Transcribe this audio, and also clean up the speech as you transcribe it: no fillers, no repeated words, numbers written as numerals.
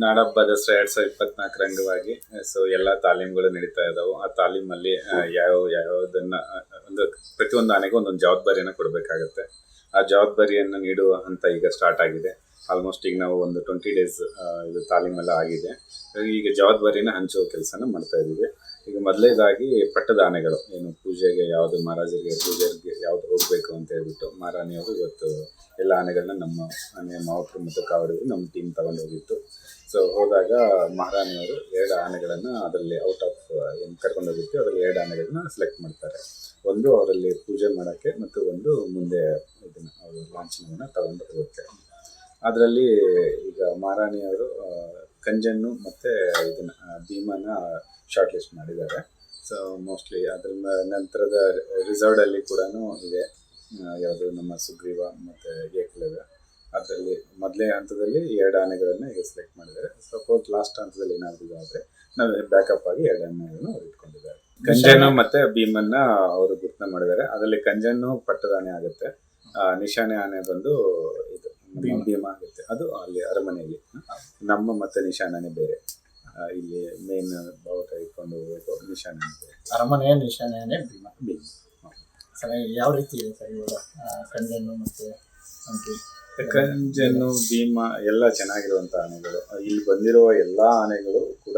ನಾಡಹಬ್ಬ ದಸರಾ 2024 ಅಂಗವಾಗಿ ಸೊ ಎಲ್ಲ ತಾಲೀಮ್ಗಳು ನಡೀತಾ ಇದಾವೆ. ಆ ತಾಲೀಮಲ್ಲಿ ಯಾವುದನ್ನ ಒಂದು ಪ್ರತಿಯೊಂದು ಆನೆಗೂ ಒಂದೊಂದು ಜವಾಬ್ದಾರಿಯನ್ನು ಕೊಡಬೇಕಾಗತ್ತೆ. ಆ ಜವಾಬ್ದಾರಿಯನ್ನು ನೀಡುವ ಹಂತ ಈಗ ಸ್ಟಾರ್ಟ್ ಆಗಿದೆ. ಆಲ್ಮೋಸ್ಟ್ ಈಗ ನಾವು ಒಂದು 20 ಡೇಸ್ ಇದು ತಾಲೀಮೆಲ್ಲ ಆಗಿದೆ. ಈಗ ಜವಾಬ್ದಾರಿನ ಹಂಚುವ ಕೆಲಸನ ಮಾಡ್ತಾ ಇದ್ದೀವಿ. ಈಗ ಮೊದಲೇದಾಗಿ ಪಟ್ಟದ ಆನೆಗಳು ಏನು ಪೂಜೆಗೆ ಯಾವುದು ಮಹಾರಾಜರಿಗೆ ಪೂಜೆಗೆ ಯಾವ್ದು ಹೋಗಬೇಕು ಅಂತ ಹೇಳ್ಬಿಟ್ಟು ಮಹಾರಾಣಿಯವರು ಇವತ್ತು ಎಲ್ಲ ಆನೆಗಳನ್ನ ನಮ್ಮ ಆನೆ ಮಾವತರು ಮತ್ತು ಕಾವಡಿಗೂ ನಮ್ಮ ಟೀಮ್ ತಗೊಂಡು ಹೋಗಿತ್ತು. ಸೊ ಹೋದಾಗ ಮಹಾರಾಣಿಯವರು 2 ಆನೆಗಳನ್ನು ಅದರಲ್ಲಿ ಔಟ್ ಆಫ್ ಏನು ಕರ್ಕೊಂಡು ಹೋಗಿತ್ತು ಅದರಲ್ಲಿ 2 ಆನೆಗಳನ್ನ ಸೆಲೆಕ್ಟ್ ಮಾಡ್ತಾರೆ. ಒಂದು ಅವರಲ್ಲಿ ಪೂಜೆ ಮಾಡೋಕ್ಕೆ ಮತ್ತು ಒಂದು ಮುಂದೆ ಇದನ್ನು ಅವರು ಲಾಂಛನವನ್ನು ತಗೊಂಡು ಹೋಗುತ್ತೆ. ಅದರಲ್ಲಿ ಈಗ ಮಹಾರಾಣಿಯವರು ಕಂಜನ್ನು ಮತ್ತು ಇದನ್ನು ಭೀಮನ ಶಾರ್ಟ್ ಲಿಸ್ಟ್ ಮಾಡಿದ್ದಾರೆ. ಸೊ ಮೋಸ್ಟ್ಲಿ ಅದ್ರ ನಂತರದ ರಿಸರ್ವ್ಡಲ್ಲಿ ಕೂಡ ಇದೆ ಯಾವುದು ನಮ್ಮ ಸುಗ್ರೀವ ಮತ್ತು ಏಕಲವ್ಯ. ಅದರಲ್ಲಿ ಮೊದಲೇ ಹಂತದಲ್ಲಿ 2 ಆನೆಗಳನ್ನು ಈಗ ಸೆಲೆಕ್ಟ್ ಮಾಡಿದ್ದಾರೆ. ಸಪೋಸ್ ಲಾಸ್ಟ್ ಹಂತದಲ್ಲಿ ಏನಾದರೂ ಆದರೆ ನಾವು ಬ್ಯಾಕಪ್ ಆಗಿ 2 ಆನೆಗಳನ್ನು ಅವ್ರು ಇಟ್ಕೊಂಡಿದ್ದಾರೆ. ಕಂಜನ್ನು ಮತ್ತು ಭೀಮನ್ನ ಅವರು ಗುರುತನ ಮಾಡಿದ್ದಾರೆ. ಅದರಲ್ಲಿ ಕಂಜನ್ನು ಪಟ್ಟದ ಆನೆ ಆಗುತ್ತೆ. ನಿಶಾನೆ ಆನೆ ಬಂದು ಇದು ಭೀಮ ಆಗುತ್ತೆ. ಅದು ಅಲ್ಲಿ ಅರಮನೆಯಲ್ಲಿ ನಮ್ಮ ಮತ್ತೆ ನಿಶಾನೆ ಬೇರೆ. ಇಲ್ಲಿ ಮೇನ್ ಬಾವುಟ ಇಟ್ಕೊಂಡು ಹೋಗ್ಬೇಕು. ನಿಶಾನೆ ಬೇರೆ, ಅರಮನೆಯ ನಿಶಾನೆ ಭೀಮ. ಸರ್ ಯಾವ ರೀತಿ ಇದೆ ಸರ್ ಇವಾಗ ಕಂಜನ್ನು ಮತ್ತು ಕಂಜನ್ನು ಭೀಮ ಎಲ್ಲ ಚೆನ್ನಾಗಿರುವಂಥ ಆನೆಗಳು. ಇಲ್ಲಿ ಬಂದಿರುವ ಎಲ್ಲ ಆನೆಗಳು ಕೂಡ